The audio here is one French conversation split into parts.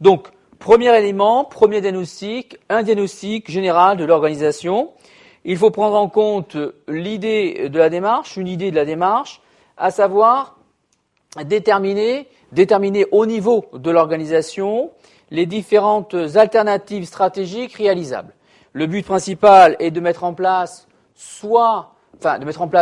Donc, premier élément, premier diagnostic, un diagnostic général de l'organisation. Il faut prendre en compte l'idée de la démarche, une idée de la démarche, à savoir déterminer au niveau de l'organisation les différentes alternatives stratégiques réalisables. Le but principal est de mettre en place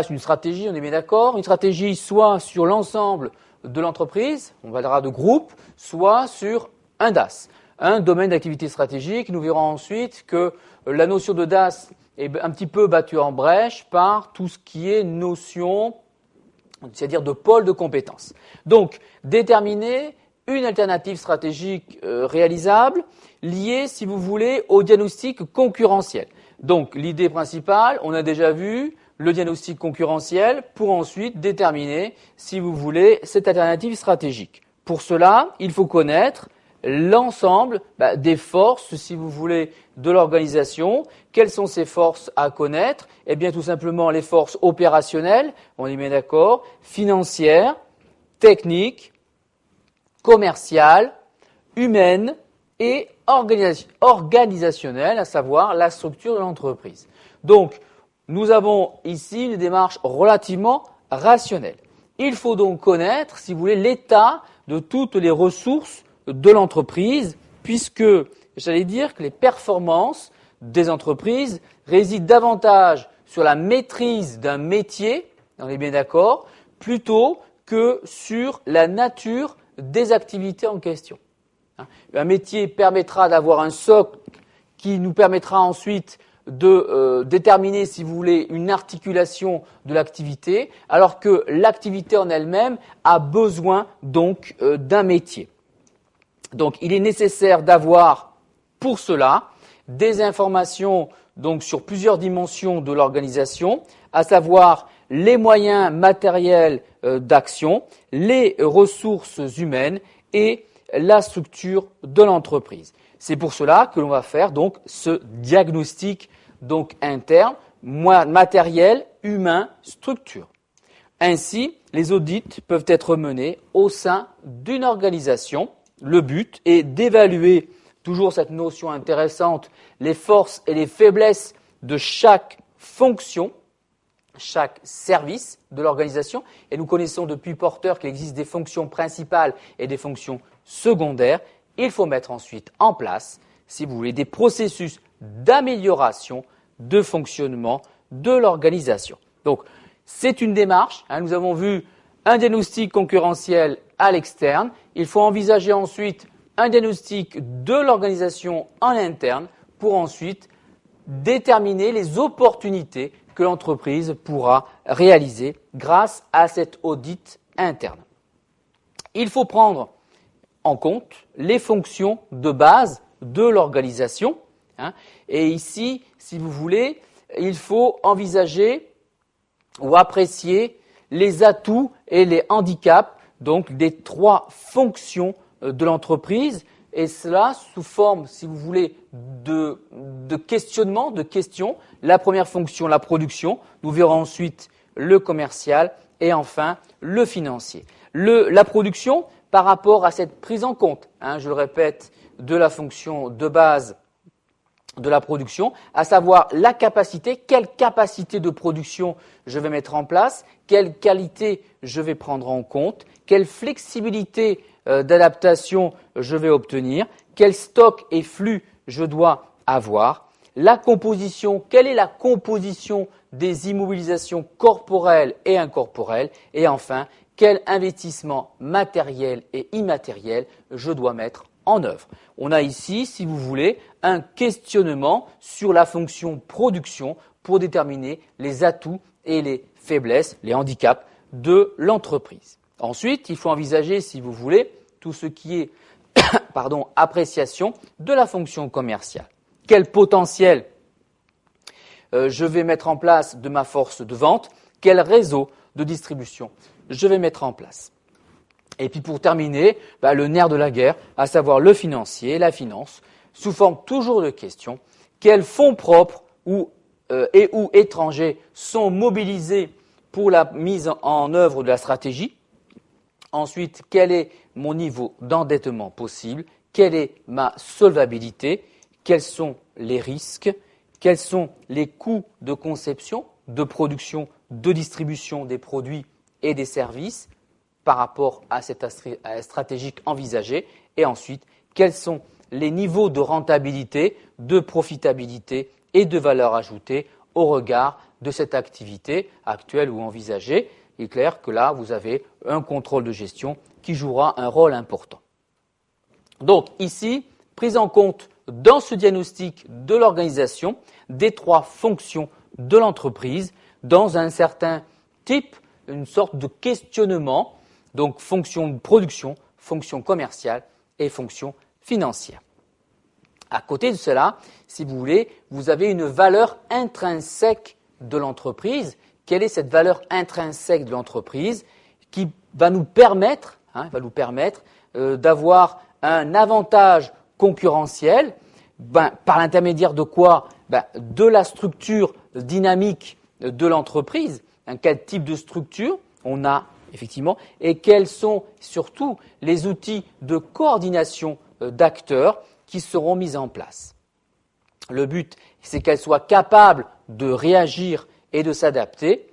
une stratégie, on est bien d'accord, une stratégie soit sur l'ensemble de l'entreprise, on parlera de groupe, soit sur un DAS, un domaine d'activité stratégique. Nous verrons ensuite que la notion de DAS est un petit peu battue en brèche par tout ce qui est notion, c'est-à-dire de pôle de compétences. Donc, déterminer une alternative stratégique réalisable liée, si vous voulez, au diagnostic concurrentiel. Donc, l'idée principale, on a déjà vu le diagnostic concurrentiel pour ensuite déterminer, si vous voulez, cette alternative stratégique. Pour cela, il faut connaître l'ensemble des forces, si vous voulez, de l'organisation. Quelles sont ces forces à connaître? Eh bien, tout simplement les forces opérationnelles, on est bien d'accord, financières, techniques, commerciales, humaines et organisationnelles, à savoir la structure de l'entreprise. Donc, nous avons ici une démarche relativement rationnelle. Il faut donc connaître, si vous voulez, l'état de toutes les ressources de l'entreprise, puisque j'allais dire que les performances des entreprises résident davantage sur la maîtrise d'un métier, on est bien d'accord, plutôt que sur la nature des activités en question. Un métier permettra d'avoir un socle qui nous permettra ensuite de déterminer, si vous voulez, une articulation de l'activité, alors que l'activité en elle-même a besoin donc d'un métier. Donc, il est nécessaire d'avoir pour cela des informations donc sur plusieurs dimensions de l'organisation, à savoir les moyens matériels d'action, les ressources humaines et la structure de l'entreprise. C'est pour cela que l'on va faire donc ce diagnostic donc interne, matériel, humain, structure. Ainsi, les audits peuvent être menés au sein d'une organisation. Le but est d'évaluer, toujours cette notion intéressante, les forces et les faiblesses de chaque fonction, chaque service de l'organisation. Et nous connaissons depuis Porter qu'il existe des fonctions principales et des fonctions secondaires. Il faut mettre ensuite en place, si vous voulez, des processus d'amélioration de fonctionnement de l'organisation. Donc, c'est une démarche. Nous avons vu un diagnostic concurrentiel à l'externe. Il faut envisager ensuite un diagnostic de l'organisation en interne pour ensuite déterminer les opportunités que l'entreprise pourra réaliser grâce à cet audit interne. Il faut prendre en compte les fonctions de base de l'organisation. Et ici, si vous voulez, il faut envisager ou apprécier les atouts et les handicaps donc des trois fonctions de l'entreprise, et cela sous forme, si vous voulez, de questionnement, de questions. La première fonction, la production, nous verrons ensuite le commercial et enfin le financier. La production par rapport à cette prise en compte, je le répète, de la fonction de base de la production, à savoir la capacité, quelle capacité de production je vais mettre en place, quelle qualité je vais prendre en compte, quelle flexibilité d'adaptation je vais obtenir, quel stock et flux je dois avoir, la composition, quelle est la composition des immobilisations corporelles et incorporelles, et enfin, quel investissement matériel et immatériel je dois mettre en œuvre. On a ici, si vous voulez, un questionnement sur la fonction production pour déterminer les atouts et les faiblesses, les handicaps de l'entreprise. Ensuite, il faut envisager, si vous voulez, tout ce qui est appréciation de la fonction commerciale. Quel potentiel je vais mettre en place de ma force de vente? Quel réseau de distribution je vais mettre en place? Et puis pour terminer, le nerf de la guerre, à savoir le financier, la finance, sous forme toujours de questions. Quels fonds propres ou étrangers sont mobilisés pour la mise en œuvre de la stratégie? Ensuite, quel est mon niveau d'endettement possible? quelle est ma solvabilité, quels sont les risques, quels sont les coûts de conception, de production, de distribution des produits et des services par rapport à cette stratégie envisagée, et ensuite, quels sont les niveaux de rentabilité, de profitabilité et de valeur ajoutée au regard de cette activité actuelle ou envisagée. Il est clair que là, vous avez un contrôle de gestion qui jouera un rôle important. Donc ici, prise en compte dans ce diagnostic de l'organisation des trois fonctions de l'entreprise dans un certain type, une sorte de questionnement, donc fonction de production, fonction commerciale et fonction financière. À côté de cela, si vous voulez, vous avez une valeur intrinsèque de l'entreprise. Quelle est cette valeur intrinsèque de l'entreprise qui va nous permettre, d'avoir un avantage concurrentiel par l'intermédiaire de quoi? De la structure dynamique de l'entreprise. Quel type de structure on a effectivement et quels sont surtout les outils de coordination d'acteurs qui seront mis en place. Le but, c'est qu'elle soit capable de réagir et de s'adapter.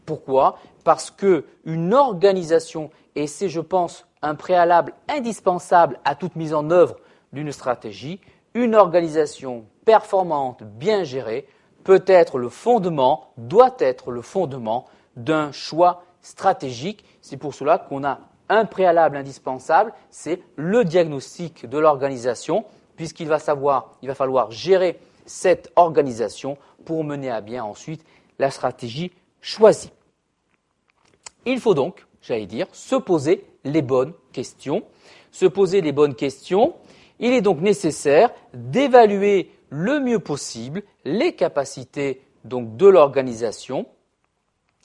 Pourquoi? Parce qu'une organisation, et c'est, je pense, un préalable indispensable à toute mise en œuvre d'une stratégie, une organisation performante, bien gérée, peut être le fondement, doit être le fondement d'un choix stratégique. C'est pour cela qu'on a un préalable indispensable, c'est le diagnostic de l'organisation, puisqu'il va falloir gérer cette organisation pour mener à bien ensuite la stratégie choisie. Il faut donc, se poser les bonnes questions. Se poser les bonnes questions, il est donc nécessaire d'évaluer le mieux possible les capacités donc de l'organisation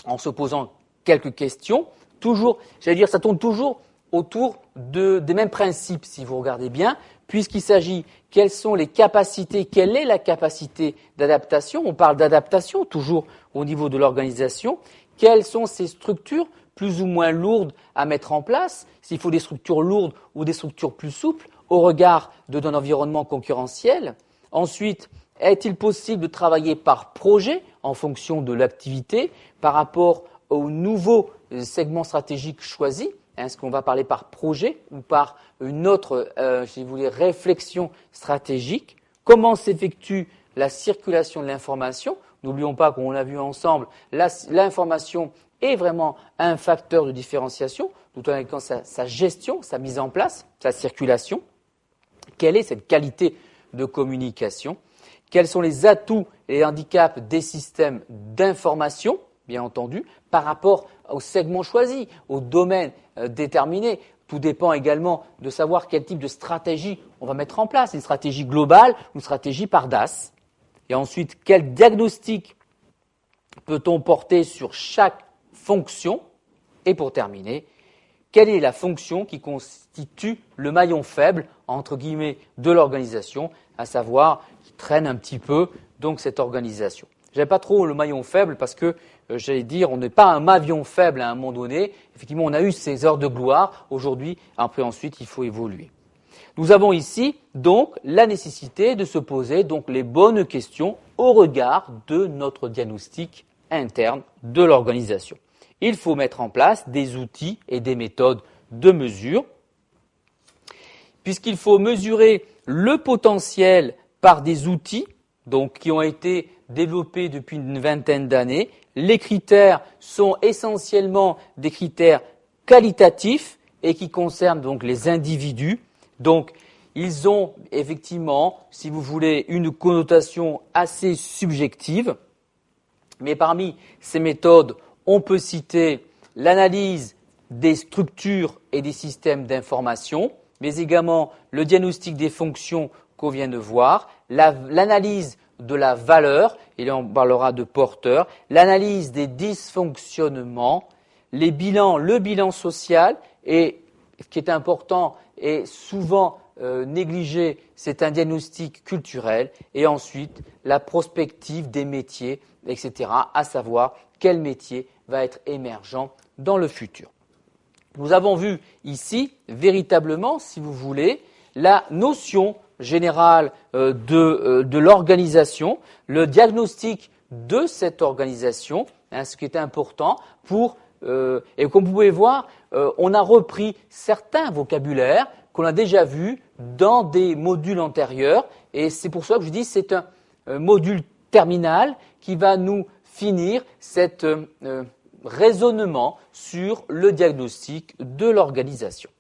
en se posant quelques questions. Toujours, ça tourne toujours autour des mêmes principes, si vous regardez bien, puisqu'il s'agit quelles sont les capacités, quelle est la capacité d'adaptation. On parle d'adaptation toujours au niveau de l'organisation. Quelles sont ces structures plus ou moins lourdes à mettre en place, s'il faut des structures lourdes ou des structures plus souples au regard d'un environnement concurrentiel. Ensuite, est-il possible de travailler par projet en fonction de l'activité par rapport au nouveau segment stratégique choisi? Est-ce qu'on va parler par projet ou par une autre, réflexion stratégique? Comment s'effectue la circulation de l'information? N'oublions pas qu'on l'a vu ensemble, l'information est vraiment un facteur de différenciation, tout en ayant sa gestion, sa mise en place, sa circulation. Quelle est cette qualité de communication? Quels sont les atouts et les handicaps des systèmes d'information, bien entendu, par rapport au segment choisi, au domaine déterminé? Tout dépend également de savoir quel type de stratégie on va mettre en place, une stratégie globale ou une stratégie par DAS. Et ensuite, quel diagnostic peut-on porter sur chaque fonction? Et pour terminer, quelle est la fonction qui constitue le maillon faible, entre guillemets, de l'organisation, à savoir qui traîne un petit peu donc cette organisation? J'aime pas trop le maillon faible parce que, on n'est pas un maillon faible à un moment donné. Effectivement, on a eu ces heures de gloire. Aujourd'hui, après ensuite, il faut évoluer. Nous avons ici donc la nécessité de se poser donc les bonnes questions au regard de notre diagnostic interne de l'organisation. Il faut mettre en place des outils et des méthodes de mesure, puisqu'il faut mesurer le potentiel par des outils donc, qui ont été développés depuis une vingtaine d'années. Les critères sont essentiellement des critères qualitatifs et qui concernent donc les individus. Donc, ils ont effectivement, si vous voulez, une connotation assez subjective. Mais parmi ces méthodes, on peut citer l'analyse des structures et des systèmes d'information, mais également le diagnostic des fonctions qu'on vient de voir, l'analyse de la valeur, et là on parlera de porteur, l'analyse des dysfonctionnements, le bilan social, et ce qui est important et souvent négligé, c'est un diagnostic culturel, et ensuite la prospective des métiers, etc., à savoir quel métier va être émergent dans le futur. Nous avons vu ici, véritablement, si vous voulez, la notion générale de l'organisation, le diagnostic de cette organisation, hein, ce qui est important et comme vous pouvez voir, on a repris certains vocabulaires qu'on a déjà vus dans des modules antérieurs et c'est pour ça que je dis que c'est un module terminal qui va nous finir cet raisonnement sur le diagnostic de l'organisation.